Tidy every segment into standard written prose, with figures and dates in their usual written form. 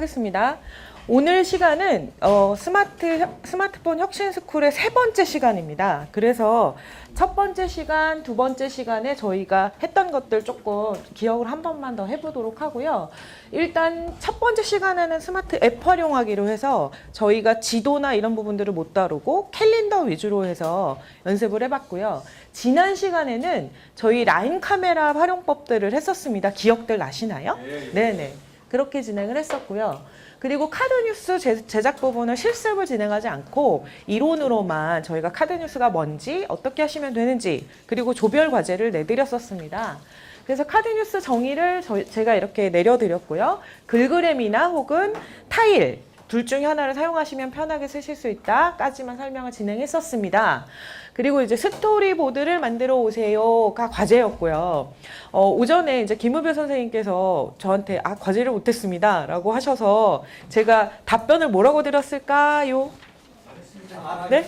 하겠습니다. 오늘 시간은 스마트폰 혁신스쿨의 세 번째 시간입니다. 그래서 첫 번째 시간, 두 번째 시간에 저희가 했던 것들 조금 기억을 한 번만 더 해보도록 하고요. 일단 첫 번째 시간에는 스마트 앱 활용하기로 해서 저희가 지도나 이런 부분들을 못 다루고 캘린더 위주로 해서 연습을 해봤고요. 지난 시간에는 저희 라인 카메라 활용법들을 했었습니다. 기억들 나시나요? 네네. 그렇게 진행을 했었고요. 그리고 카드뉴스 제작 부분은 실습을 진행하지 않고 이론으로만 저희가 카드뉴스가 뭔지 어떻게 하시면 되는지 그리고 조별 과제를 내드렸었습니다. 그래서 카드뉴스 정의를 제가 이렇게 내려드렸고요. 글그램이나 혹은 타일 둘 중에 하나를 사용하시면 편하게 쓰실 수 있다까지만 설명을 진행했었습니다. 그리고 이제 스토리보드를 만들어 오세요가 과제였고요. 오전에 이제 김우별 선생님께서 저한테 과제를 못했습니다 라고 하셔서 제가 답변을 뭐라고 드렸을까요? 네?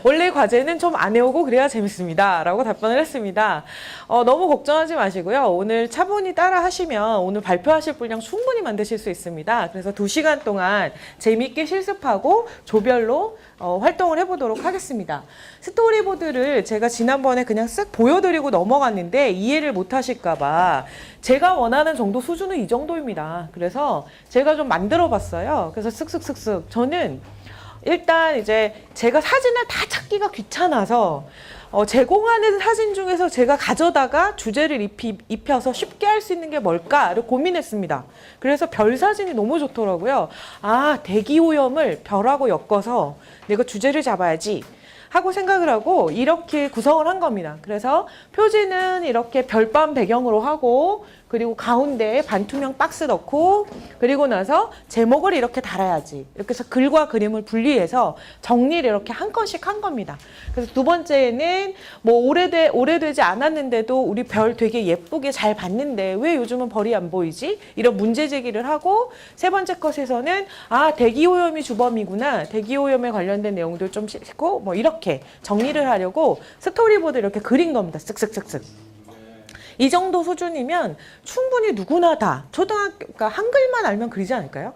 원래 과제는 좀 안 해오고 그래야 재밌습니다 라고 답변을 했습니다. 너무 걱정하지 마시고요. 오늘 차분히 따라 하시면 오늘 발표하실 분량 충분히 만드실 수 있습니다. 그래서 2시간 동안 재미있게 실습하고 조별로 활동을 해보도록 하겠습니다. 스토리보드를 제가 지난번에 그냥 쓱 보여드리고 넘어갔는데 이해를 못 하실까봐 제가 원하는 정도 수준은 이 정도입니다. 그래서 제가 좀 만들어 봤어요. 그래서 쓱쓱쓱쓱 저는 일단 이제 제가 사진을 다 찾기가 귀찮아서 제공하는 사진 중에서 제가 가져다가 주제를 입혀서 쉽게 할 수 있는 게 뭘까를 고민했습니다. 그래서 별 사진이 너무 좋더라고요. 대기오염을 별하고 엮어서 내가 주제를 잡아야지 하고 생각을 하고 이렇게 구성을 한 겁니다. 그래서 표지는 이렇게 별밤 배경으로 하고 그리고 가운데에 반투명 박스 넣고 그리고 나서 제목을 이렇게 달아야지. 이렇게 해서 글과 그림을 분리해서 정리를 이렇게 한 건씩 한 겁니다. 그래서 두 번째는 뭐 오래되지 않았는데도 우리 별 되게 예쁘게 잘 봤는데 왜 요즘은 별이 안 보이지? 이런 문제 제기를 하고 세 번째 컷에서는 대기오염이 주범이구나. 대기오염에 관련된 내용들 좀 싣고 뭐 이렇게 정리를 하려고 스토리보드 이렇게 그린 겁니다. 쓱쓱쓱쓱. 이 정도 수준이면 충분히 누구나 다 초등학교 한글만 알면 그리지 않을까요?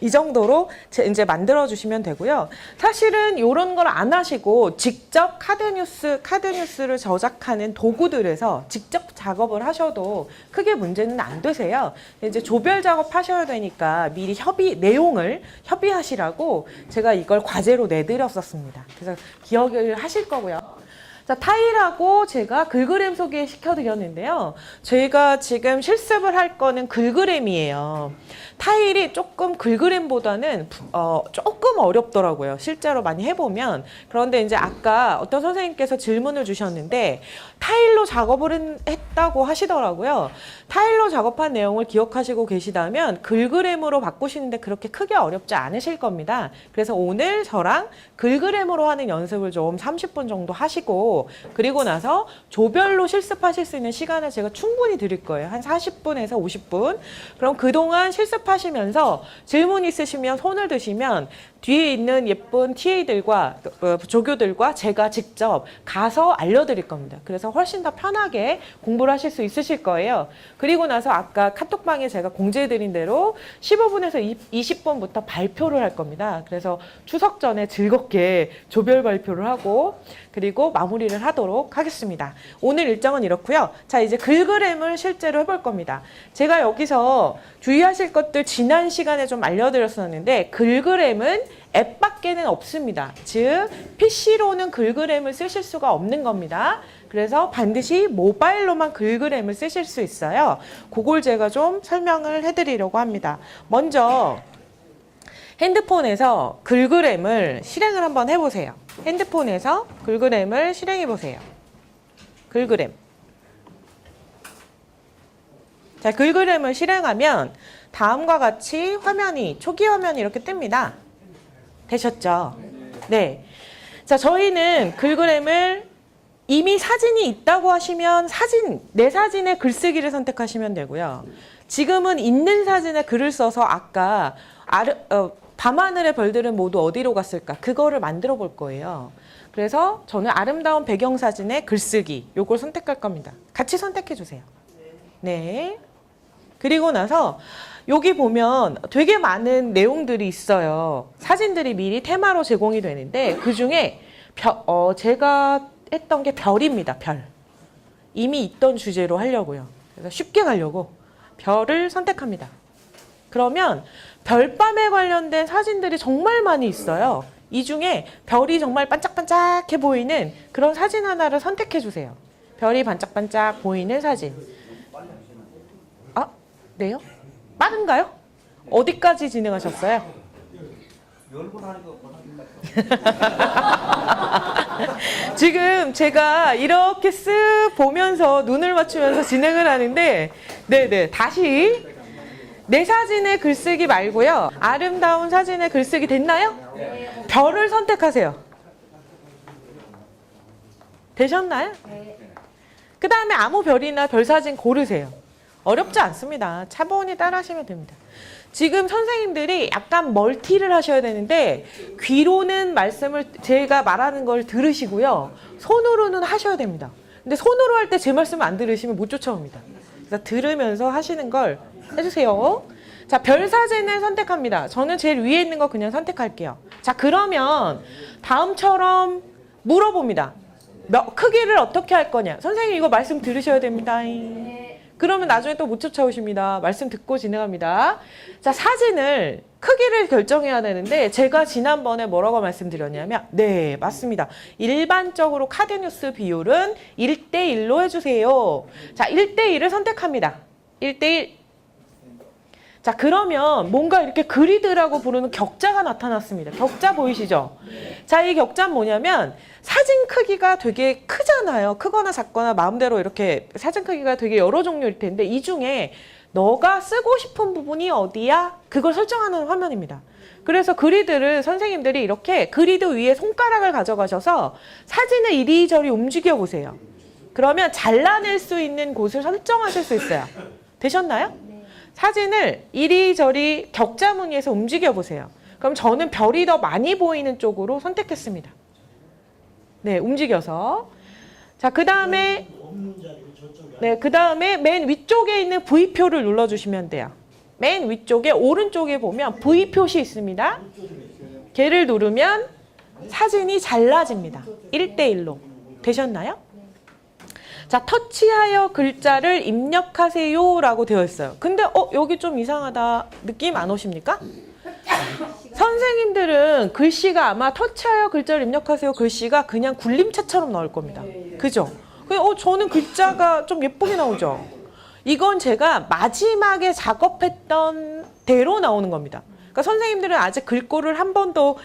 이 정도로 이제 만들어 주시면 되고요. 사실은 이런 걸 안 하시고 직접 카드뉴스를 저작하는 도구들에서 직접 작업을 하셔도 크게 문제는 안 되세요. 이제 조별 작업하셔야 되니까 미리 내용을 협의하시라고 제가 이걸 과제로 내드렸었습니다. 그래서 기억을 하실 거고요. 자, 타일하고 제가 글그램 소개시켜드렸는데요. 저희가 지금 실습을 할 거는 글그램이에요. 타일이 조금 글그램보다는 조금 어렵더라고요. 실제로 많이 해보면. 그런데 이제 아까 어떤 선생님께서 질문을 주셨는데 타일로 작업을 했다고 하시더라고요. 타일로 작업한 내용을 기억하시고 계시다면 글그램으로 바꾸시는데 그렇게 크게 어렵지 않으실 겁니다. 그래서 오늘 저랑 글그램으로 하는 연습을 좀 30분 정도 하시고 그리고 나서 조별로 실습하실 수 있는 시간을 제가 충분히 드릴 거예요. 한 40분에서 50분. 그럼 그동안 실습하시면서 질문 있으시면 손을 드시면 뒤에 있는 예쁜 TA들과 조교들과 제가 직접 가서 알려드릴 겁니다. 그래서 훨씬 더 편하게 공부를 하실 수 있으실 거예요. 그리고 나서 아까 카톡방에 제가 공지해드린 대로 15분에서 20분부터 발표를 할 겁니다. 그래서 추석 전에 즐겁게 조별 발표를 하고 그리고 마무리를 하도록 하겠습니다. 오늘 일정은 이렇고요. 자, 이제 글그램을 실제로 해볼 겁니다. 제가 여기서 주의하실 것들 지난 시간에 좀 알려드렸었는데 글그램은 앱밖에는 없습니다. 즉 PC로는 글그램을 쓰실 수가 없는 겁니다. 그래서 반드시 모바일로만 글그램을 쓰실 수 있어요. 그걸 제가 좀 설명을 해드리려고 합니다. 먼저 핸드폰에서 글그램을 실행을 한번 해보세요. 핸드폰에서 글그램을 실행해보세요. 글그램. 자, 글그램을 실행하면 다음과 같이 초기 화면이 이렇게 뜹니다. 되셨죠? 네. 자, 저희는 글그램을 이미 사진이 있다고 하시면 내 사진의 글쓰기를 선택하시면 되고요. 지금은 있는 사진에 글을 써서 아까 밤하늘의 별들은 모두 어디로 갔을까? 그거를 만들어 볼 거예요. 그래서 저는 아름다운 배경사진의 글쓰기 요걸 선택할 겁니다. 같이 선택해 주세요. 네. 그리고 나서 여기 보면 되게 많은 내용들이 있어요. 사진들이 미리 테마로 제공이 되는데 그중에 제가 했던 게 별입니다. 별. 이미 있던 주제로 하려고요. 그래서 쉽게 가려고 별을 선택합니다. 그러면 별밤에 관련된 사진들이 정말 많이 있어요. 이 중에 별이 정말 반짝반짝해 보이는 그런 사진 하나를 선택해 주세요. 별이 반짝반짝 보이는 사진. 아, 네요? 빠른가요? 어디까지 진행하셨어요? 지금 제가 이렇게 쓱 보면서 눈을 맞추면서 진행을 하는데 네네 다시 내 사진의 글쓰기 말고요. 아름다운 사진의 글쓰기 됐나요? 네. 별을 선택하세요. 되셨나요? 네. 그 다음에 아무 별이나 별 사진 고르세요. 어렵지 않습니다. 차분히 따라 하시면 됩니다. 지금 선생님들이 약간 멀티를 하셔야 되는데 귀로는 말씀을 제가 말하는 걸 들으시고요. 손으로는 하셔야 됩니다. 근데 손으로 할 때 제 말씀을 안 들으시면 못 쫓아옵니다. 그래서 들으면서 하시는 걸 해주세요. 자, 별 사진을 선택합니다. 저는 제일 위에 있는 거 그냥 선택할게요. 자, 그러면 다음처럼 물어봅니다. 크기를 어떻게 할 거냐? 선생님 이거 말씀 들으셔야 됩니다. 그러면 나중에 또 못 쫓아오십니다. 말씀 듣고 진행합니다. 자, 사진을 크기를 결정해야 되는데 제가 지난번에 뭐라고 말씀드렸냐면 네, 맞습니다. 일반적으로 카드뉴스 비율은 1대1로 해주세요. 자, 1대1을 선택합니다. 1대1. 자, 그러면 뭔가 이렇게 그리드라고 부르는 격자가 나타났습니다. 격자 보이시죠? 자, 이 격자는 뭐냐면 사진 크기가 되게 크잖아요. 크거나 작거나 마음대로 이렇게 사진 크기가 되게 여러 종류일 텐데 이 중에 너가 쓰고 싶은 부분이 어디야? 그걸 설정하는 화면입니다. 그래서 그리드를 선생님들이 이렇게 그리드 위에 손가락을 가져가셔서 사진을 이리저리 움직여 보세요. 그러면 잘라낼 수 있는 곳을 설정하실 수 있어요. 되셨나요? 사진을 이리저리 격자 무늬에서 움직여 보세요. 그럼 저는 별이 더 많이 보이는 쪽으로 선택했습니다. 네, 움직여서. 자, 그 다음에 맨 위쪽에 있는 V표를 눌러주시면 돼요. 맨 위쪽에 오른쪽에 보면 V표시 있습니다. 걔를 누르면 사진이 잘라집니다. 1대1로. 되셨나요? 자, 터치하여 글자를 입력하세요 라고 되어 있어요. 근데 여기 좀 이상하다 느낌 안 오십니까? 선생님들은 글씨가 아마 터치하여 글자를 입력하세요 글씨가 그냥 굴림체처럼 나올 겁니다. 그죠? 저는 글자가 좀 예쁘게 나오죠? 이건 제가 마지막에 작업했던 대로 나오는 겁니다. 그러니까 선생님들은 아직 글꼴을 한 번도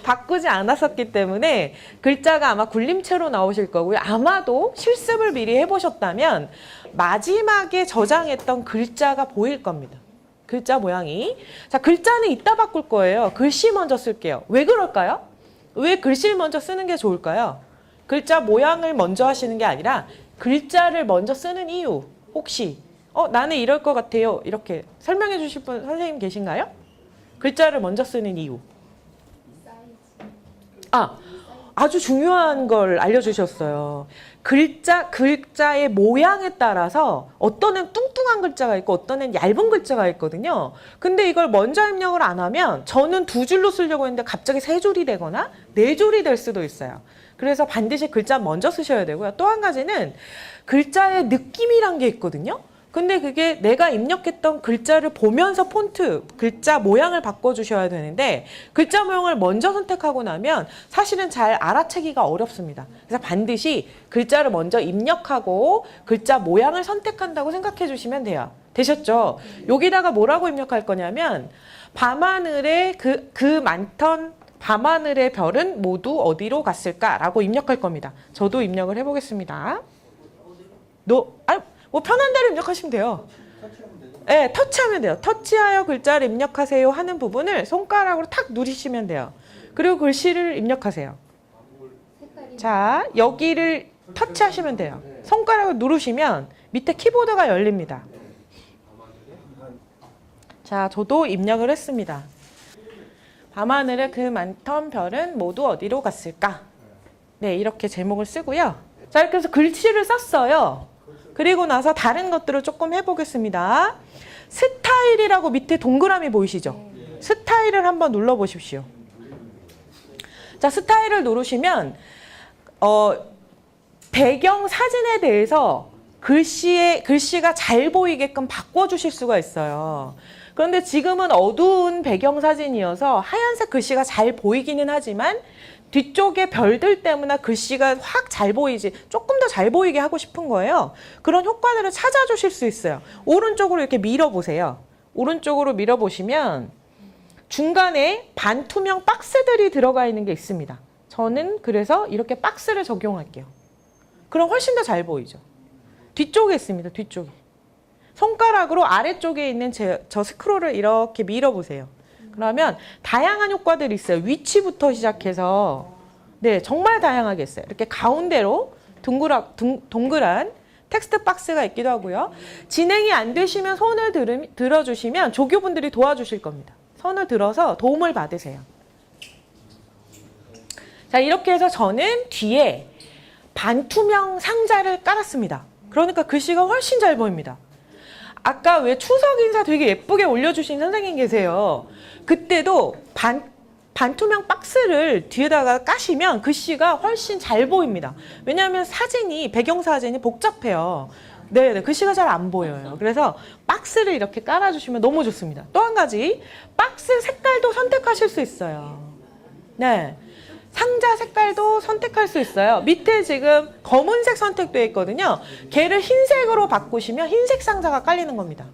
바꾸지 않았었기 때문에 글자가 아마 굴림체로 나오실 거고요. 아마도 실습을 미리 해보셨다면 마지막에 저장했던 글자가 보일 겁니다. 글자 모양이. 자, 글자는 이따 바꿀 거예요. 글씨 먼저 쓸게요. 왜 그럴까요? 왜 글씨를 먼저 쓰는 게 좋을까요? 글자 모양을 먼저 하시는 게 아니라 글자를 먼저 쓰는 이유. 혹시 나는 이럴 것 같아요. 이렇게 설명해 주실 분 선생님 계신가요? 글자를 먼저 쓰는 이유. 아주 중요한 걸 알려주셨어요. 글자의 모양에 따라서 어떤 애는 뚱뚱한 글자가 있고 어떤 애는 얇은 글자가 있거든요. 근데 이걸 먼저 입력을 안 하면 저는 2줄로 쓰려고 했는데 갑자기 3줄이 되거나 4줄이 될 수도 있어요. 그래서 반드시 글자 먼저 쓰셔야 되고요. 또 한 가지는 글자의 느낌이란 게 있거든요. 근데 그게 내가 입력했던 글자를 보면서 폰트, 글자 모양을 바꿔주셔야 되는데 글자 모양을 먼저 선택하고 나면 사실은 잘 알아채기가 어렵습니다. 그래서 반드시 글자를 먼저 입력하고 글자 모양을 선택한다고 생각해 주시면 돼요. 되셨죠? 여기다가 뭐라고 입력할 거냐면 밤하늘에 그 많던 밤하늘의 별은 모두 어디로 갔을까라고 입력할 겁니다. 저도 입력을 해보겠습니다. 뭐 편한 대로 입력하시면 돼요. 네, 터치하면 돼요. 터치하여 글자를 입력하세요 하는 부분을 손가락으로 탁 누르시면 돼요. 그리고 글씨를 입력하세요. 자, 여기를 터치하시면 돼요. 손가락을 누르시면 밑에 키보드가 열립니다. 자, 저도 입력을 했습니다. 밤하늘에 그 많던 별은 모두 어디로 갔을까? 네, 이렇게 제목을 쓰고요. 자, 이렇게 해서 글씨를 썼어요. 그리고 나서 다른 것들을 조금 해보겠습니다. 스타일이라고 밑에 동그라미 보이시죠? 스타일을 한번 눌러보십시오. 자, 스타일을 누르시면 배경 사진에 대해서 글씨가 잘 보이게끔 바꿔주실 수가 있어요. 그런데 지금은 어두운 배경 사진이어서 하얀색 글씨가 잘 보이기는 하지만 뒤쪽에 별들 때문에 글씨가 확 잘 보이지, 조금 더 잘 보이게 하고 싶은 거예요. 그런 효과들을 찾아주실 수 있어요. 오른쪽으로 이렇게 밀어보세요. 오른쪽으로 밀어보시면 중간에 반투명 박스들이 들어가 있는 게 있습니다. 저는 그래서 이렇게 박스를 적용할게요. 그럼 훨씬 더 잘 보이죠. 뒤쪽에 있습니다. 뒤쪽에. 손가락으로 아래쪽에 있는 저 스크롤을 이렇게 밀어보세요. 그러면 다양한 효과들이 있어요. 위치부터 시작해서 네, 정말 다양하게 있어요. 이렇게 가운데로 동그란 텍스트 박스가 있기도 하고요. 진행이 안 되시면 손을 들어주시면 조교분들이 도와주실 겁니다. 손을 들어서 도움을 받으세요. 자, 이렇게 해서 저는 뒤에 반투명 상자를 깔았습니다. 그러니까 글씨가 훨씬 잘 보입니다. 아까 왜 추석 인사 되게 예쁘게 올려주신 선생님 계세요. 그때도 반투명 박스를 뒤에다가 까시면 글씨가 훨씬 잘 보입니다. 왜냐하면 배경 사진이 복잡해요. 네, 글씨가 잘 안 보여요. 그래서 박스를 이렇게 깔아주시면 너무 좋습니다. 또 한 가지, 박스 색깔도 선택하실 수 있어요. 네, 상자 색깔도 선택할 수 있어요. 밑에 지금 검은색 선택되어 있거든요. 걔를 흰색으로 바꾸시면 흰색 상자가 깔리는 겁니다.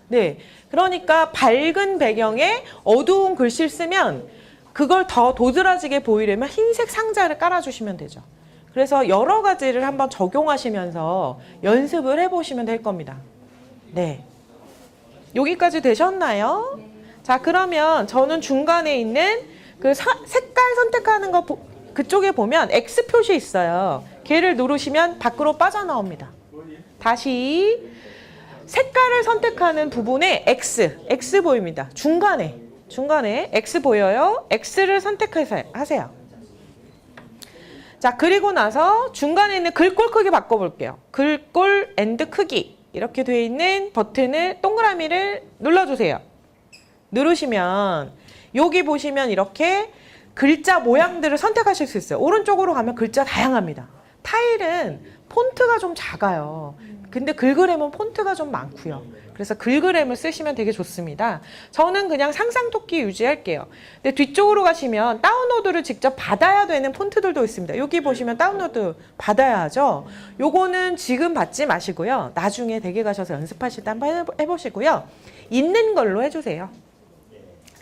네, 그러니까 밝은 배경에 어두운 글씨를 쓰면 그걸 더 도드라지게 보이려면 흰색 상자를 깔아주시면 되죠. 그래서 여러 가지를 한번 적용하시면서 연습을 해보시면 될 겁니다. 네, 여기까지 되셨나요? 자, 그러면 저는 중간에 있는 그 색깔 선택하는 거 그쪽에 보면 X 표시 있어요. 걔를 누르시면 밖으로 빠져나옵니다. 다시 색깔을 선택하는 부분에 X 보입니다. 중간에 X 보여요? X를 선택하세요. 자, 그리고 나서 중간에 있는 글꼴 크기 바꿔볼게요. 글꼴 앤드 크기 이렇게 되어 있는 버튼을 동그라미를 눌러주세요. 누르시면 여기 보시면 이렇게 글자 모양들을 선택하실 수 있어요. 오른쪽으로 가면 글자 다양합니다. 타일은 폰트가 좀 작아요. 근데 글그램은 폰트가 좀 많고요. 그래서 글그램을 쓰시면 되게 좋습니다. 저는 그냥 상상토끼 유지할게요. 근데 뒤쪽으로 가시면 다운로드를 직접 받아야 되는 폰트들도 있습니다. 여기 보시면 다운로드 받아야 하죠. 요거는 지금 받지 마시고요. 나중에 댁에 가셔서 연습하실 때 한번 해보시고요. 있는 걸로 해주세요.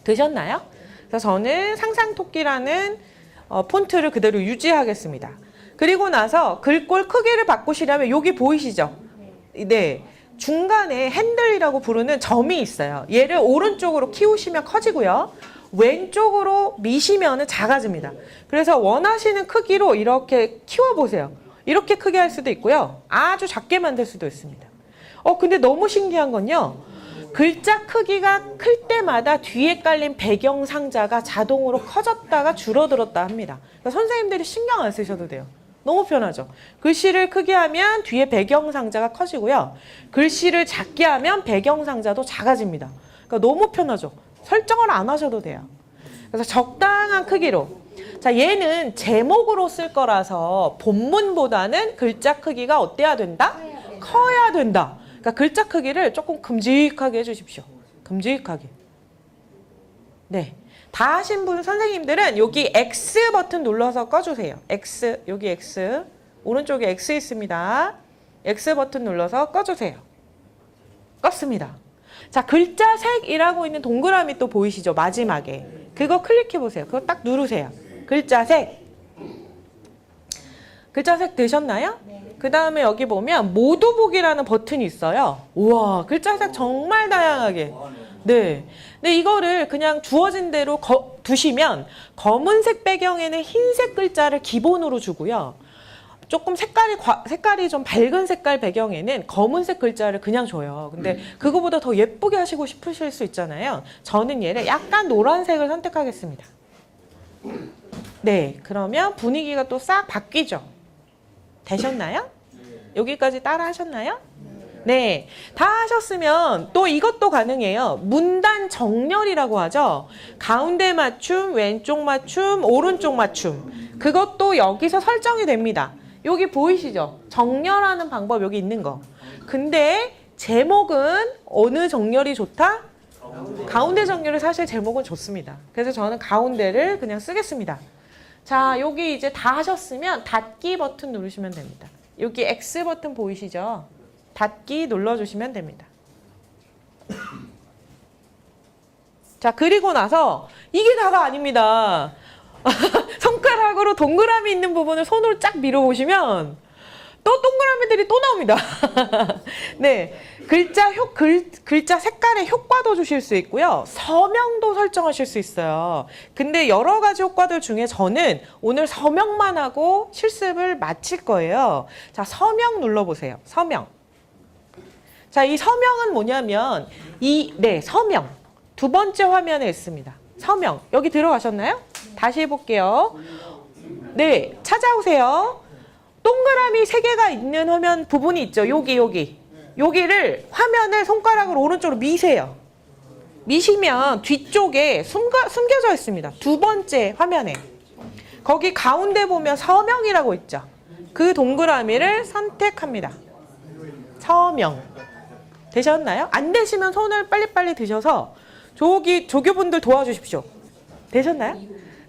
되셨나요? 그래서 저는 상상토끼라는 폰트를 그대로 유지하겠습니다. 그리고 나서 글꼴 크기를 바꾸시려면 여기 보이시죠? 네, 중간에 핸들이라고 부르는 점이 있어요. 얘를 오른쪽으로 키우시면 커지고요. 왼쪽으로 미시면 작아집니다. 그래서 원하시는 크기로 이렇게 키워보세요. 이렇게 크게 할 수도 있고요. 아주 작게 만들 수도 있습니다. 근데 너무 신기한 건요. 글자 크기가 클 때마다 뒤에 깔린 배경 상자가 자동으로 커졌다가 줄어들었다 합니다. 그러니까 선생님들이 신경 안 쓰셔도 돼요. 너무 편하죠. 글씨를 크게 하면 뒤에 배경 상자가 커지고요. 글씨를 작게 하면 배경 상자도 작아집니다. 그러니까 너무 편하죠. 설정을 안 하셔도 돼요. 그래서 적당한 크기로. 자, 얘는 제목으로 쓸 거라서 본문보다는 글자 크기가 어때야 된다? 커야 된다. 그러니까 글자 크기를 조금 큼직하게 해주십시오. 큼직하게. 네. 다 하신 분 선생님들은 여기 X 버튼 눌러서 꺼주세요. X, 여기 X. 오른쪽에 X 있습니다. X 버튼 눌러서 꺼주세요. 껐습니다. 자, 글자 색이라고 있는 동그라미 또 보이시죠? 마지막에. 그거 클릭해 보세요. 그거 딱 누르세요. 글자 색. 글자 색 되셨나요? 네. 그 다음에 여기 보면 모두 보기라는 버튼이 있어요. 우와, 글자 색 정말 다양하게. 네. 근데 이거를 그냥 주어진 대로 두시면 검은색 배경에는 흰색 글자를 기본으로 주고요. 조금 색깔이 좀 밝은 색깔 배경에는 검은색 글자를 그냥 줘요. 근데 그거보다 더 예쁘게 하시고 싶으실 수 있잖아요. 저는 얘를 약간 노란색을 선택하겠습니다. 네, 그러면 분위기가 또 싹 바뀌죠. 되셨나요? 여기까지 따라 하셨나요? 네, 다 하셨으면 또 이것도 가능해요. 문단 정렬이라고 하죠. 가운데 맞춤, 왼쪽 맞춤, 오른쪽 맞춤. 그것도 여기서 설정이 됩니다. 여기 보이시죠? 정렬하는 방법 여기 있는 거. 근데 제목은 어느 정렬이 좋다? 가운데 정렬이 사실 제목은 좋습니다. 그래서 저는 가운데를 그냥 쓰겠습니다. 자, 여기 이제 다 하셨으면 닫기 버튼 누르시면 됩니다. 여기 X 버튼 보이시죠? 닫기 눌러주시면 됩니다. 자, 그리고 나서 이게 다가 아닙니다. 손가락으로 동그라미 있는 부분을 손으로 쫙 밀어보시면 또 동그라미들이 또 나옵니다. 네, 글자 색깔의 효과도 주실 수 있고요. 서명도 설정하실 수 있어요. 근데 여러 가지 효과들 중에 저는 오늘 서명만 하고 실습을 마칠 거예요. 자, 서명 눌러보세요. 서명. 자, 이 서명은 뭐냐면 서명. 두 번째 화면에 있습니다. 서명. 여기 들어가셨나요? 다시 해볼게요. 네, 찾아오세요. 동그라미 3개가 있는 화면 부분이 있죠. 여기를 화면을 손가락으로 오른쪽으로 미세요. 미시면 뒤쪽에 숨겨져 있습니다. 두 번째 화면에. 거기 가운데 보면 서명이라고 있죠. 그 동그라미를 선택합니다. 서명. 되셨나요? 안 되시면 손을 빨리빨리 드셔서 조교분들 도와주십시오. 되셨나요?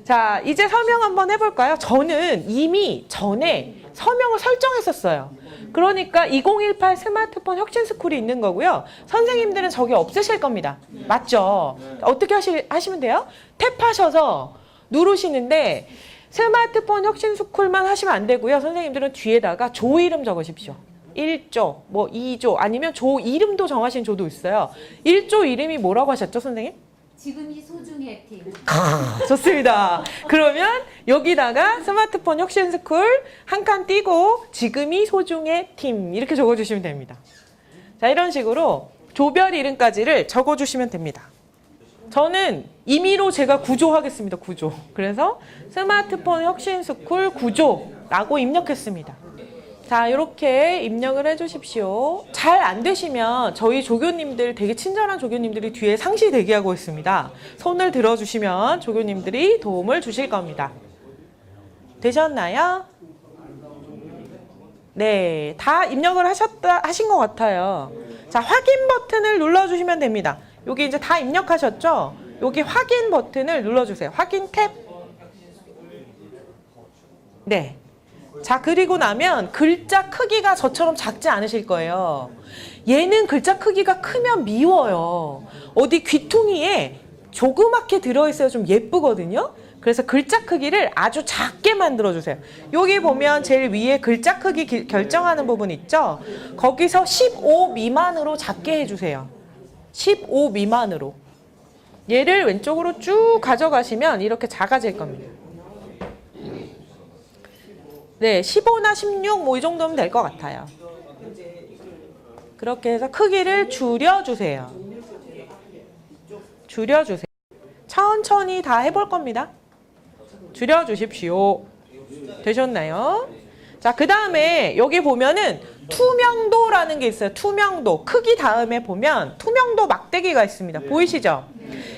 자, 이제 서명 한번 해볼까요? 저는 이미 전에 서명을 설정했었어요. 그러니까 2018 스마트폰 혁신스쿨이 있는 거고요. 선생님들은 저게 없으실 겁니다. 맞죠? 어떻게 하시면 돼요? 탭하셔서 누르시는데 스마트폰 혁신스쿨만 하시면 안 되고요. 선생님들은 뒤에다가 조 이름 적으십시오. 1조, 뭐 2조, 아니면 조 이름도 정하신 조도 있어요. 1조 이름이 뭐라고 하셨죠, 선생님? 지금이 소중해 팀. 좋습니다. 그러면 여기다가 스마트폰 혁신스쿨 한 칸 띄고 지금이 소중해 팀 이렇게 적어주시면 됩니다. 자, 이런 식으로 조별 이름까지를 적어주시면 됩니다. 저는 임의로 제가 구조하겠습니다. 구조. 그래서 스마트폰 혁신스쿨 구조라고 입력했습니다. 자, 이렇게 입력을 해주십시오. 잘 안 되시면 저희 조교님들, 되게 친절한 조교님들이 뒤에 상시 대기하고 있습니다. 손을 들어주시면 조교님들이 도움을 주실 겁니다. 되셨나요? 네, 다 입력을 하신 것 같아요. 자, 확인 버튼을 눌러주시면 됩니다. 여기 이제 다 입력하셨죠? 여기 확인 버튼을 눌러주세요. 확인 탭. 네. 자, 그리고 나면 글자 크기가 저처럼 작지 않으실 거예요. 얘는 글자 크기가 크면 미워요. 어디 귀퉁이에 조그맣게 들어있어야 좀 예쁘거든요. 그래서 글자 크기를 아주 작게 만들어주세요. 여기 보면 제일 위에 글자 크기 결정하는 부분 있죠? 거기서 15 미만으로 작게 해주세요. 15 미만으로. 얘를 왼쪽으로 쭉 가져가시면 이렇게 작아질 겁니다. 네, 15나 16 뭐 이 정도면 될 것 같아요. 그렇게 해서 크기를 줄여주세요. 줄여주세요. 천천히 다 해볼 겁니다. 줄여주십시오. 되셨나요? 자, 그 다음에 여기 보면은 투명도라는 게 있어요. 투명도. 크기 다음에 보면 투명도 막대기가 있습니다. 보이시죠?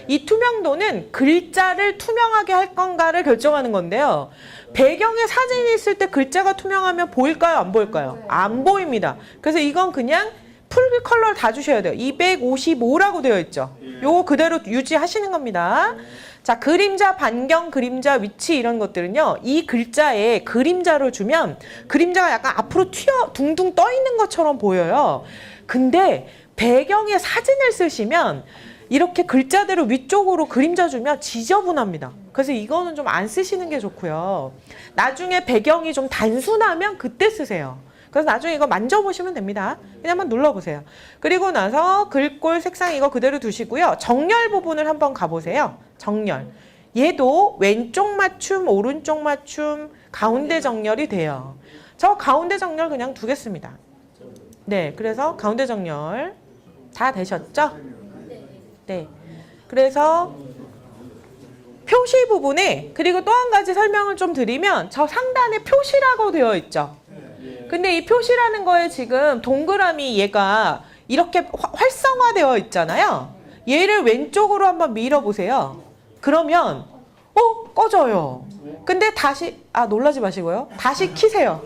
이 투명도는 글자를 투명하게 할 건가를 결정하는 건데요. 배경에 사진이 있을 때 글자가 투명하면 보일까요? 안 보일까요? 안 보입니다. 그래서 이건 그냥 풀 컬러를 다 주셔야 돼요. 255라고 되어 있죠. 요거 그대로 유지하시는 겁니다. 자, 그림자, 반경, 그림자, 위치 이런 것들은요. 이 글자에 그림자를 주면 그림자가 약간 앞으로 둥둥 떠 있는 것처럼 보여요. 근데 배경에 사진을 쓰시면 이렇게 글자대로 위쪽으로 그림자 주면 지저분합니다. 그래서 이거는 좀 안 쓰시는 게 좋고요. 나중에 배경이 좀 단순하면 그때 쓰세요. 그래서 나중에 이거 만져보시면 됩니다. 그냥 한번 눌러보세요. 그리고 나서 글꼴 색상 이거 그대로 두시고요. 정렬 부분을 한번 가보세요. 정렬. 얘도 왼쪽 맞춤, 오른쪽 맞춤, 가운데 정렬이 돼요. 저 가운데 정렬 그냥 두겠습니다. 네, 그래서 가운데 정렬 다 되셨죠? 네. 그래서 표시 부분에 그리고 또 한 가지 설명을 좀 드리면 저 상단에 표시라고 되어 있죠. 근데 이 표시라는 거에 지금 동그라미 얘가 이렇게 활성화되어 있잖아요. 얘를 왼쪽으로 한번 밀어보세요. 그러면 꺼져요. 근데 다시 놀라지 마시고요. 다시 키세요.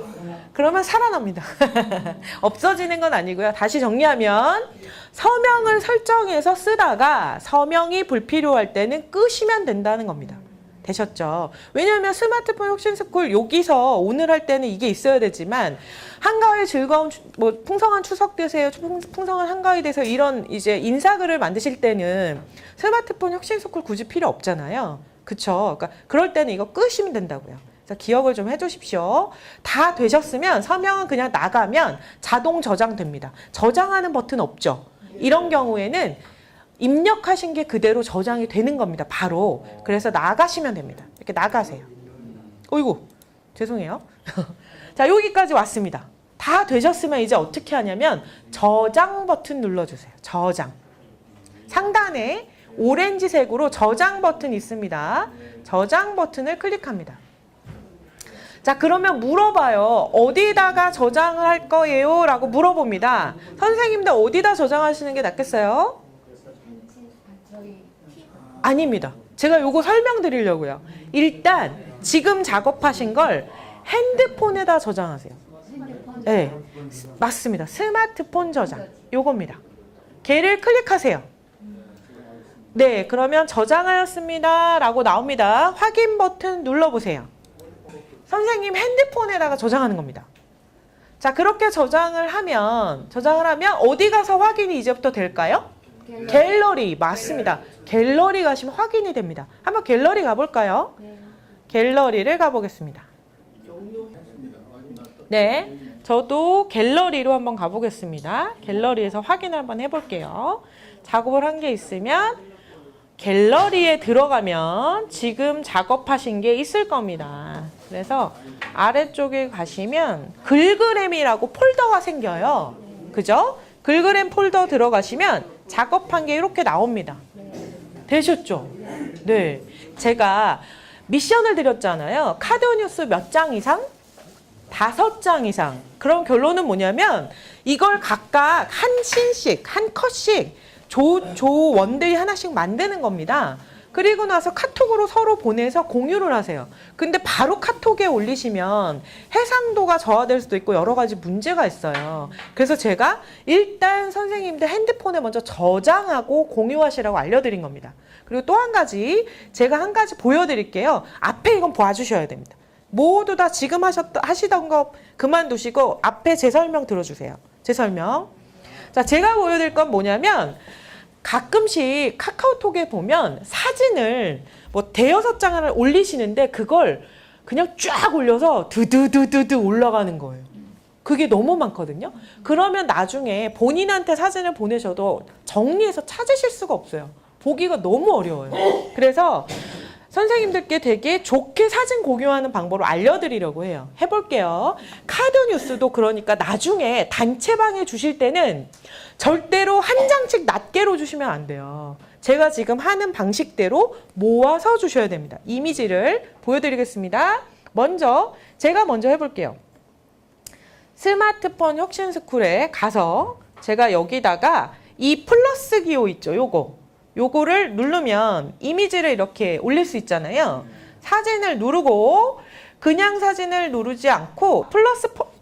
그러면 살아납니다. 없어지는 건 아니고요. 다시 정리하면 서명을 설정해서 쓰다가 서명이 불필요할 때는 끄시면 된다는 겁니다. 되셨죠? 왜냐하면 스마트폰 혁신스쿨 여기서 오늘 할 때는 이게 있어야 되지만 한가위 즐거운 풍성한 추석 되세요. 풍성한 한가위 되세요. 이런 이제 인사글을 만드실 때는 스마트폰 혁신스쿨 굳이 필요 없잖아요. 그쵸? 그러니까 그럴 때는 이거 끄시면 된다고요. 그래서 기억을 좀 해주십시오. 다 되셨으면 서명은 그냥 나가면 자동 저장됩니다. 저장하는 버튼 없죠? 이런 경우에는 입력하신 게 그대로 저장이 되는 겁니다. 바로. 그래서 나가시면 됩니다. 이렇게 나가세요. 어이구, 죄송해요. 자, 여기까지 왔습니다. 다 되셨으면 이제 어떻게 하냐면 저장 버튼 눌러주세요. 저장. 상단에 오렌지색으로 저장 버튼 있습니다. 저장 버튼을 클릭합니다. 자, 그러면 물어봐요. 어디다가 저장을 할 거예요? 라고 물어봅니다. 선생님들 어디다 저장하시는 게 낫겠어요? 아닙니다. 제가 요거 설명드리려고요. 일단 지금 작업하신 걸 핸드폰에다 저장하세요. 네, 맞습니다. 스마트폰 저장. 요겁니다. 걔를 클릭하세요. 네, 그러면 저장하였습니다. 라고 나옵니다. 확인 버튼 눌러보세요. 선생님 핸드폰에다가 저장하는 겁니다. 자, 그렇게 저장을 하면 어디 가서 확인이 이제부터 될까요? 갤러리. 맞습니다. 갤러리 가시면 확인이 됩니다. 한번 갤러리 가볼까요? 갤러리를 가보겠습니다. 네, 저도 갤러리로 한번 가보겠습니다. 갤러리에서 확인을 한번 해볼게요. 작업을 한 게 있으면 갤러리에 들어가면 지금 작업하신 게 있을 겁니다. 그래서 아래쪽에 가시면 글그램이라고 폴더가 생겨요. 그죠? 글그램 폴더 들어가시면 작업한 게 이렇게 나옵니다. 되셨죠? 네. 제가 미션을 드렸잖아요. 카드 뉴스 몇 장 이상? 5장 이상. 그럼 결론은 뭐냐면 이걸 각각 한 씬씩, 한 컷씩 조원들이 하나씩 만드는 겁니다. 그리고 나서 카톡으로 서로 보내서 공유를 하세요. 근데 바로 카톡에 올리시면 해상도가 저하될 수도 있고 여러 가지 문제가 있어요. 그래서 제가 일단 선생님들 핸드폰에 먼저 저장하고 공유하시라고 알려드린 겁니다. 그리고 또 한 가지, 제가 한 가지 보여드릴게요. 앞에 이건 봐주셔야 됩니다. 모두 다 지금 하시던 거 그만두시고 앞에 제 설명 들어주세요. 제 설명. 자, 제가 보여드릴 건 뭐냐면 가끔씩 카카오톡에 보면 사진을 대여섯 장을 올리시는데 그걸 그냥 쫙 올려서 드드드드드 올라가는 거예요. 그게 너무 많거든요. 그러면 나중에 본인한테 사진을 보내셔도 정리해서 찾으실 수가 없어요. 보기가 너무 어려워요. 그래서 선생님들께 되게 좋게 사진 공유하는 방법을 알려드리려고 해요. 해볼게요. 카드 뉴스도 그러니까 나중에 단체방에 주실 때는 절대로 한 장씩 낱개로 주시면 안 돼요. 제가 지금 하는 방식대로 모아서 주셔야 됩니다. 이미지를 보여드리겠습니다. 제가 먼저 해볼게요. 스마트폰 혁신스쿨에 가서 제가 여기다가 이 플러스 기호 있죠? 요거를 누르면 이미지를 이렇게 올릴 수 있잖아요. 사진을 누르고 그냥 사진을 누르지 않고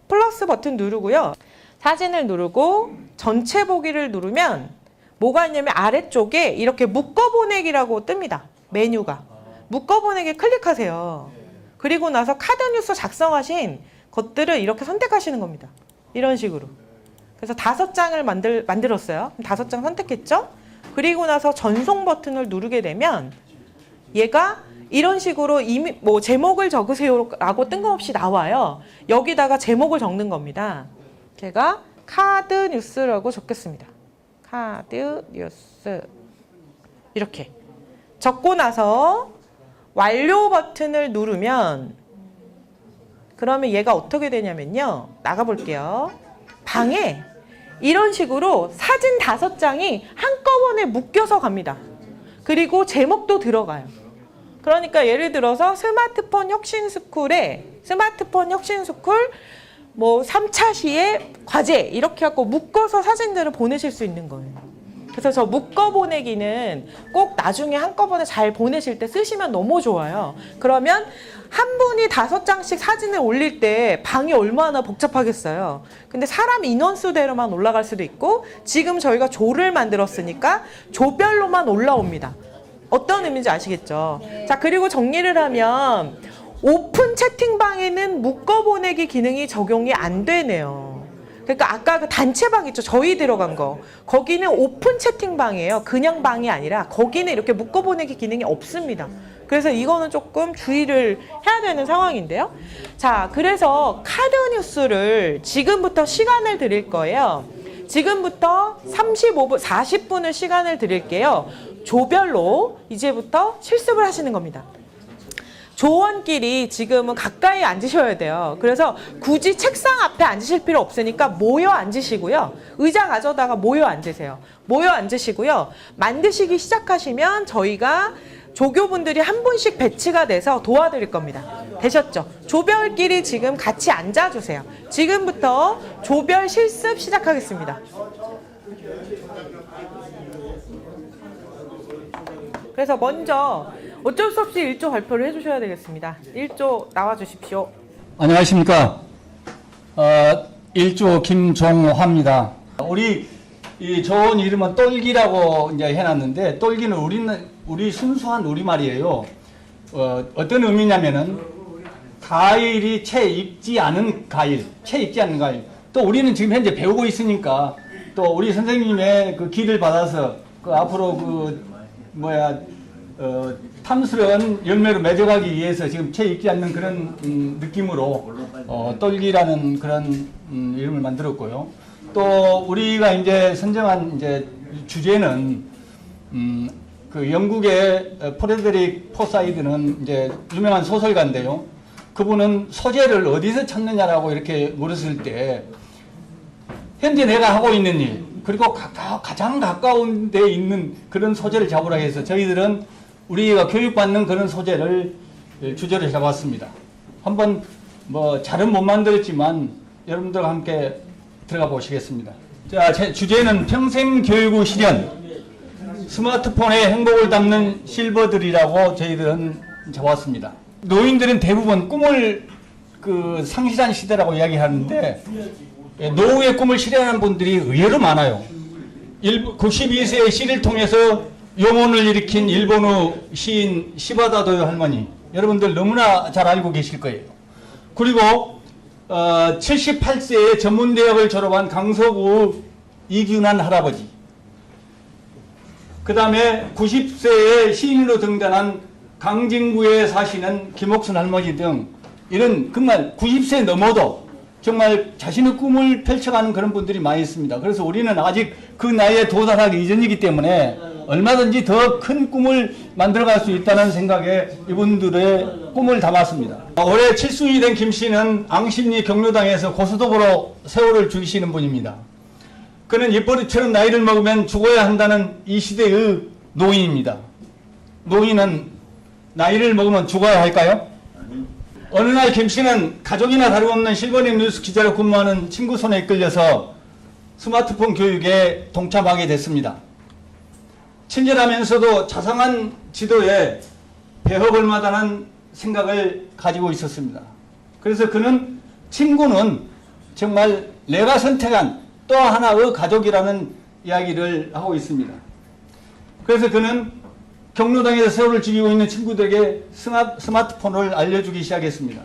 플러스 버튼 누르고요. 사진을 누르고 전체 보기를 누르면 뭐가 있냐면 아래쪽에 이렇게 묶어보내기라고 뜹니다. 메뉴가. 묶어보내기 클릭하세요. 그리고 나서 카드 뉴스 작성하신 것들을 이렇게 선택하시는 겁니다. 이런 식으로. 그래서 5장을 만들었어요. 5장 선택했죠? 그리고 나서 전송 버튼을 누르게 되면 얘가 이런 식으로 제목을 적으세요라고 뜬금없이 나와요. 여기다가 제목을 적는 겁니다. 제가 카드 뉴스라고 적겠습니다. 카드 뉴스 이렇게 적고 나서 완료 버튼을 누르면 그러면 얘가 어떻게 되냐면요. 나가볼게요. 방에 이런 식으로 사진 5장이 한꺼번에 묶여서 갑니다. 그리고 제목도 들어가요. 그러니까 예를 들어서 스마트폰 혁신스쿨 뭐 3차 시에 과제 이렇게 하고 묶어서 사진들을 보내실 수 있는 거예요. 그래서 저 묶어 보내기는 꼭 나중에 한꺼번에 잘 보내실 때 쓰시면 너무 좋아요. 그러면 한 분이 5장씩 사진을 올릴 때 방이 얼마나 복잡하겠어요. 근데 사람 인원수대로만 올라갈 수도 있고 지금 저희가 조를 만들었으니까 조별로만 올라옵니다. 어떤 의미인지 아시겠죠? 자, 그리고 정리를 하면 오픈 채팅방에는 묶어 보내기 기능이 적용이 안 되네요. 그러니까 아까 그 단체방 있죠? 저희 들어간 거. 거기는 오픈 채팅방이에요. 그냥 방이 아니라 거기는 이렇게 묶어 보내기 기능이 없습니다. 그래서 이거는 조금 주의를 해야 되는 상황인데요. 자, 그래서 카드 뉴스를 지금부터 시간을 드릴 거예요. 지금부터 35분, 40분을 시간을 드릴게요. 조별로 이제부터 실습을 하시는 겁니다. 조원끼리 지금은 가까이 앉으셔야 돼요. 그래서 굳이 책상 앞에 앉으실 필요 없으니까 모여 앉으시고요. 의자 가져다가 모여 앉으세요. 모여 앉으시고요. 만드시기 시작하시면 저희가 조교분들이 한 분씩 배치가 돼서 도와드릴 겁니다. 되셨죠? 조별끼리 지금 같이 앉아주세요. 지금부터 조별 실습 시작하겠습니다. 그래서 먼저 어쩔 수 없이 1조 발표를 해주셔야 되겠습니다. 1조 나와주십시오. 안녕하십니까. 1조 김종화입니다. 우리 이 좋은 이름은 똘기라고 이제 해놨는데, 똘기는 우리 순수한 우리말이에요. 어떤 의미냐면은 가일이 채 익지 않은 가일, 채 익지 않는 가일. 또 우리는 지금 현재 배우고 있으니까 또 우리 선생님의 그 길을 받아서 그 앞으로 탐스러운 열매로 맺어가기 위해서 지금 채 익지 않는 그런 느낌으로 똘기라는 그런 이름을 만들었고요. 또 우리가 이제 선정한 이제 주제는 그 영국의 프레데릭 포사이드는 이제 유명한 소설가인데요. 그분은 소재를 어디서 찾느냐라고 이렇게 물었을 때 현재 내가 하고 있는 일 그리고 가장 가까운 데 있는 그런 소재를 잡으라 해서 저희들은 우리가 교육받는 그런 소재를 주제로 잡았습니다. 한번 뭐 잘은 못 만들었지만 여러분들과 함께 들어가 보시겠습니다. 자, 제 주제는 평생교육의 실현, 스마트폰의 행복을 담는 실버들이라고 저희들은 잡았습니다. 노인들은 대부분 꿈을 상실한 시대라고 이야기하는데 노후의 꿈을 실현하는 분들이 의외로 많아요. 92세의 시를 통해서 영혼을 일으킨 일본의 시인 시바다 도요 할머니, 여러분들 너무나 잘 알고 계실 거예요. 그리고 78세에 전문대학을 졸업한 강서구 이균환 할아버지, 그 다음에 90세에 시인으로 등단한 강진구에 사시는 김옥순 할머니 등 이런 정말 90세 넘어도 정말 자신의 꿈을 펼쳐가는 그런 분들이 많이 있습니다. 그래서 우리는 아직 그 나이에 도달하기 이전이기 때문에 얼마든지 더 큰 꿈을 만들어갈 수 있다는 생각에 이분들의 꿈을 담았습니다. 올해 7순이 된 김 씨는 앙심리 경로당에서 고수독으로 세월을 죽이시는 분입니다. 그는 입버릇처럼 나이를 먹으면 죽어야 한다는 이 시대의 노인입니다. 노인은 나이를 먹으면 죽어야 할까요? 어느 날 김 씨는 가족이나 다름없는 실버닝 뉴스 기자로 근무하는 친구 손에 이끌려서 스마트폰 교육에 동참하게 됐습니다. 친절하면서도 자상한 지도에 배워볼 만한 생각을 가지고 있었습니다. 그래서 그는 친구는 정말 내가 선택한 또 하나의 가족이라는 이야기를 하고 있습니다. 그래서 그는 경로당에서 세월을 죽이고 있는 친구들에게 스마트폰을 알려주기 시작했습니다.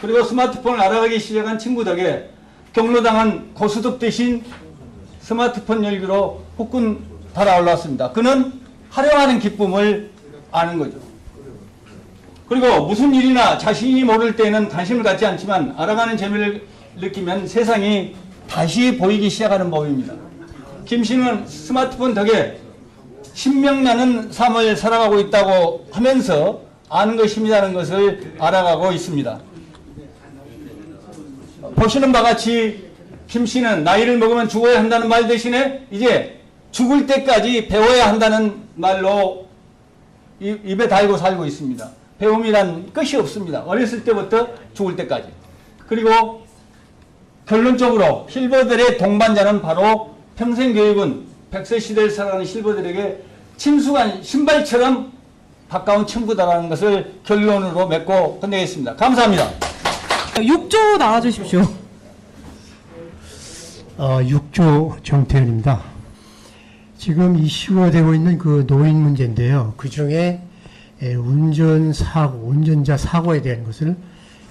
그리고 스마트폰을 알아가기 시작한 친구 덕에 경로당은 고수득 대신 스마트폰 열기로 후끈 달아올랐습니다. 그는 활용하는 기쁨을 아는 거죠. 그리고 무슨 일이나 자신이 모를 때는 관심을 갖지 않지만 알아가는 재미를 느끼면 세상이 다시 보이기 시작하는 법입니다. 김 씨는 스마트폰 덕에 신명나는 삶을 살아가고 있다고 하면서 아는 것입니다는 것을 알아가고 있습니다. 보시는 바와 같이 김 씨는 나이를 먹으면 죽어야 한다는 말 대신에 이제 죽을 때까지 배워야 한다는 말로 입에 달고 살고 있습니다. 배움이란 끝이 없습니다. 어렸을 때부터 죽을 때까지. 그리고 결론적으로 실버들의 동반자는 바로 평생교육은 100세 시대를 살아가는 실버들에게 친숙한 신발처럼 가까운 친구다라는 것을 결론으로 맺고 끝내겠습니다. 감사합니다. 6조 나와주십시오. 6조 정태현입니다. 지금 이슈가 되고 있는 그 노인 문제인데요. 그 중에 운전자 사고에 대한 것을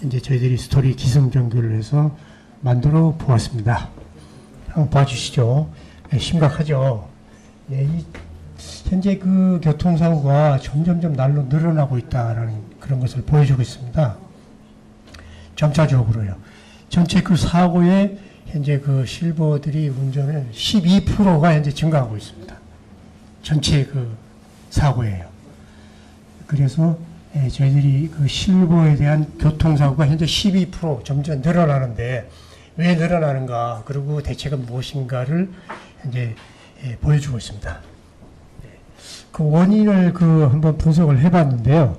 이제 저희들이 스토리 기승전결을 해서 만들어 보았습니다. 한번 봐주시죠. 심각하죠. 현재 그 교통사고가 점점점 날로 늘어나고 있다라는 그런 것을 보여주고 있습니다. 점차적으로요. 전체 그 사고의 현재 그 실버들이 운전을 12%가 현재 증가하고 있습니다. 전체 그 사고예요. 그래서 저희들이 그 실버에 대한 교통사고가 현재 12% 점점 늘어나는데 왜 늘어나는가, 그리고 대책은 무엇인가를 현재 보여주고 있습니다. 그 원인을 한번 분석을 해봤는데요.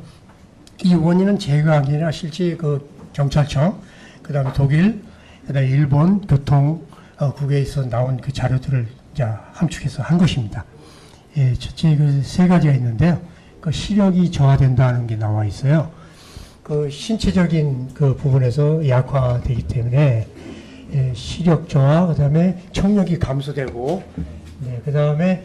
이 원인은 제가 아니라 실제 그 경찰청, 그 다음에 독일, 그 다음에 일본 교통국에서 나온 그 자료들을 이제 함축해서 한 것입니다. 첫째 그 세 가지가 있는데요. 그 시력이 저하된다는 게 나와 있어요. 그 신체적인 그 부분에서 약화되기 때문에 시력 저하, 그 다음에 청력이 감소되고, 그 다음에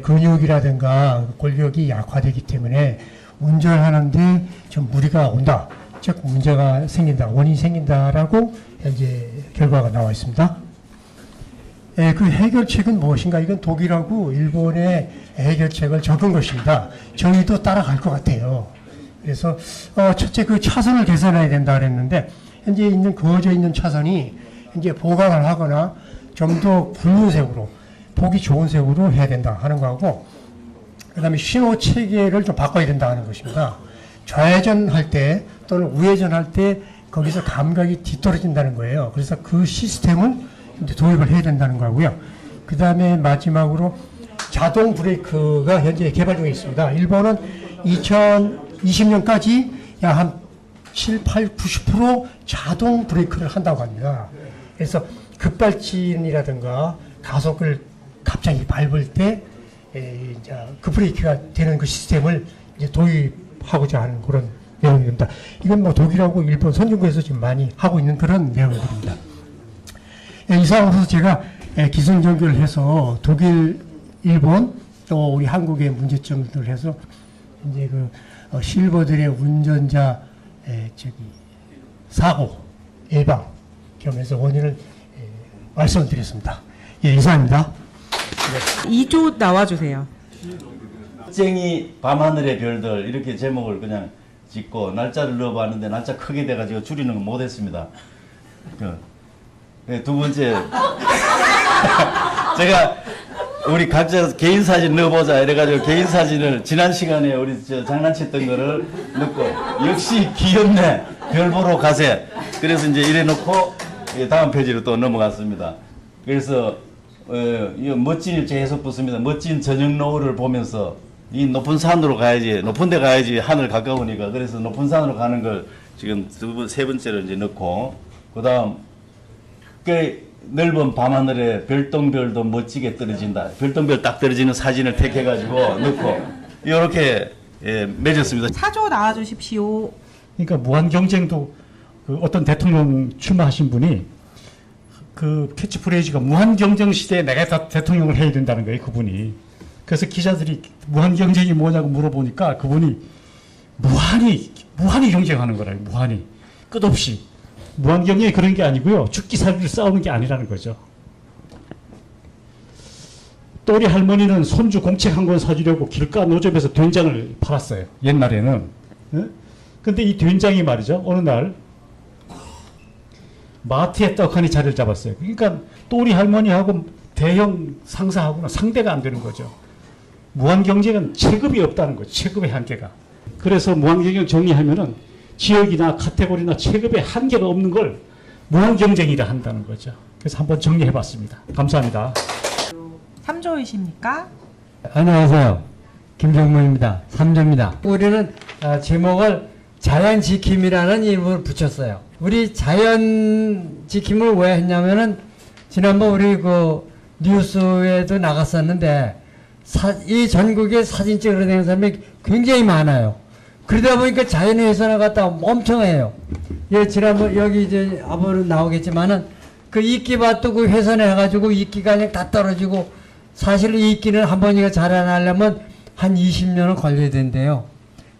근육이라든가 골격이 약화되기 때문에 운전하는데 좀 무리가 온다. 즉 문제가 생긴다, 원인이 생긴다라고 현재 결과가 나와 있습니다. 그 해결책은 무엇인가? 이건 독일하고 일본의 해결책을 적은 것입니다. 저희도 따라갈 것 같아요. 그래서 첫째 그 차선을 개선해야 된다 그랬는데 현재 그어져 있는 차선이 이제 보강을 하거나 좀 더 붉은색으로, 보기 좋은 색으로 해야 된다 하는 거하고, 그 다음에 신호 체계를 좀 바꿔야 된다 하는 것입니다. 좌회전할 때 또는 우회전할 때 거기서 감각이 뒤떨어진다는 거예요. 그래서 그 시스템을 이제 도입을 해야 된다는 거고요. 그 다음에 마지막으로 자동 브레이크가 현재 개발 중에 있습니다. 일본은 2020년까지 약 한 7, 8, 90% 자동 브레이크를 한다고 합니다. 그래서 급발진이라든가 가속을 갑자기 밟을 때 이제 그 브레이크가 되는 그 시스템을 이제 도입하고자 하는 그런 내용입니다. 이건 뭐 독일하고 일본 선진국에서 지금 많이 하고 있는 그런 내용들입니다. 이 상황에서 제가 기승전결을 해서 독일, 일본 또 우리 한국의 문제점들을 해서 이제 그 실버들의 운전자 사고 예방 겸해서 원인을 말씀을 드렸습니다. 이상입니다. 2조 나와주세요. 쟁이 밤하늘의 별들 이렇게 제목을 그냥 짓고 날짜를 넣어봤는데 날짜 크게 돼가지고 줄이는 거 못했습니다. 두 번째 제가 우리 각자 개인 사진 넣어보자 이래가지고 개인 사진을 지난 시간에 우리 장난쳤던 거를 넣고 역시 귀엽네 별 보러 가세. 그래서 이제 이래 놓고 다음 페이지로 또 넘어갔습니다. 그래서 이 멋진 일체 해석 붙습니다. 멋진 저녁 노을을 보면서 이 높은 산으로 가야지, 높은 데 가야지 하늘 가까우니까. 그래서 높은 산으로 가는 걸 지금 세 번째로 이제 넣고, 그 다음 그 넓은 밤하늘에 별똥별도 멋지게 떨어진다. 별똥별 딱 떨어지는 사진을 택해가지고 넣고 이렇게 맺었습니다. 4조 나와주십시오. 그러니까 무한 경쟁도 그 어떤 대통령 출마하신 분이 그 캐치프레이즈가 무한 경쟁 시대에 내가 대통령을 해야 된다는 거예요, 그분이. 그래서 기자들이 무한 경쟁이 뭐냐고 물어보니까 그분이 무한히 경쟁하는 거라요, 무한히. 끝없이. 무한 경쟁이 그런 게 아니고요, 죽기 살기를 싸우는 게 아니라는 거죠. 또리 할머니는 손주 공책 한 권 사주려고 길가 노점에서 된장을 팔았어요, 옛날에는. 근데 이 된장이 말이죠, 어느 날 마트에 떡하니 자리를 잡았어요. 그러니까 또리 할머니하고 대형 상사하고는 상대가 안 되는 거죠. 무한 경쟁은 체급이 없다는 거죠. 체급의 한계가. 그래서 무한 경쟁 정리하면은 지역이나 카테고리나 체급의 한계가 없는 걸 무한 경쟁이라 한다는 거죠. 그래서 한번 정리해 봤습니다. 감사합니다. 3조이십니까? 안녕하세요. 김정문입니다. 3조입니다. 우리는 제목을 자연 지킴이라는 이름을 붙였어요. 우리 자연 지킴을 왜 했냐면은 지난번 우리 그 뉴스에도 나갔었는데 이 전국에 사진 찍으러 다니는 사람이 굉장히 많아요. 그러다 보니까 자연의 훼손을 갖다 엄청 해요. 예, 지난번 여기 이제 앞으로 나오겠지만은 그 이끼밭도 그 훼손해가지고 이끼가 그냥 다 떨어지고 사실 이 이끼는 한 번 이거 자라나려면 한 20년은 걸려야 된대요.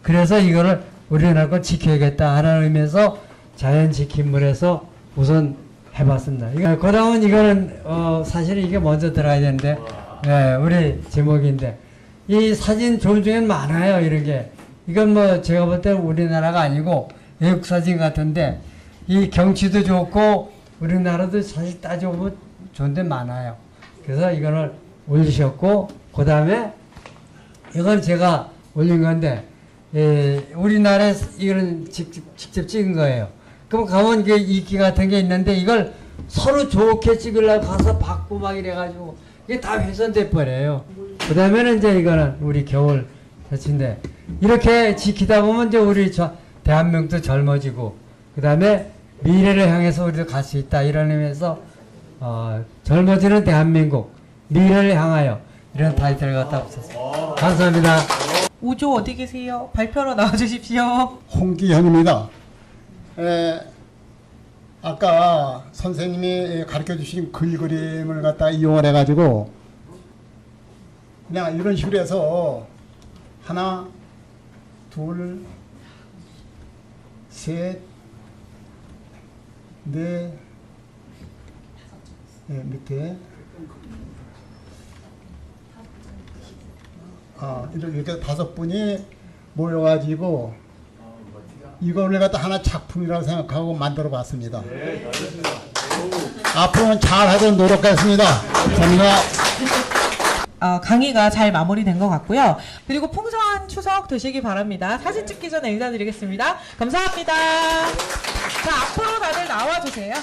그래서 이거를 우리나라 걸 지켜야겠다 하는 의미에서 자연 지킴을 해서 우선 해봤습니다. 그 다음은 이거는 사실은 이게 먼저 들어가야 되는데 예, 우리 제목인데 이 사진 좀 중엔 많아요. 이런 게 이건 뭐 제가 볼 때는 우리나라가 아니고 외국 사진 같은데 이 경치도 좋고 우리나라도 사실 따져보면 좋은 데 많아요. 그래서 이거를 올리셨고 그 다음에 이건 제가 올린 건데 우리나라에 이거는 직접 찍은 거예요. 그럼 가면 이게 이끼 같은 게 있는데 이걸 서로 좋게 찍으려고 가서 받고 막 이래가지고 이게 다 훼손돼 버려요. 그 다음에는 이제 이거는 우리 겨울 자치인데 이렇게 지키다 보면 이제 우리 대한민국도 젊어지고 그 다음에 미래를 향해서 우리도 갈 수 있다 이런 의미에서 젊어지는 대한민국 미래를 향하여 이런 타이틀을 갖다 붙였습니다. 감사합니다. 5조 어디 계세요? 발표로 나와주십시오. 홍기현입니다. 아까 선생님이 가르쳐 주신 그림을 갖다 이용을 해가지고 그냥 이런 식으로 해서 하나, 둘, 셋, 넷, 밑에 이렇게 5분이 모여가지고 이거를 갖다 하나 작품이라고 생각하고 만들어 봤습니다. 앞으로는 잘 하도록 노력하겠습니다. 감사합니다. 강의가 잘 마무리된 것 같고요. 그리고 풍성한 추석 되시기 바랍니다. 사진 찍기 전에 인사드리겠습니다. 감사합니다. 자, 앞으로 다들 나와주세요.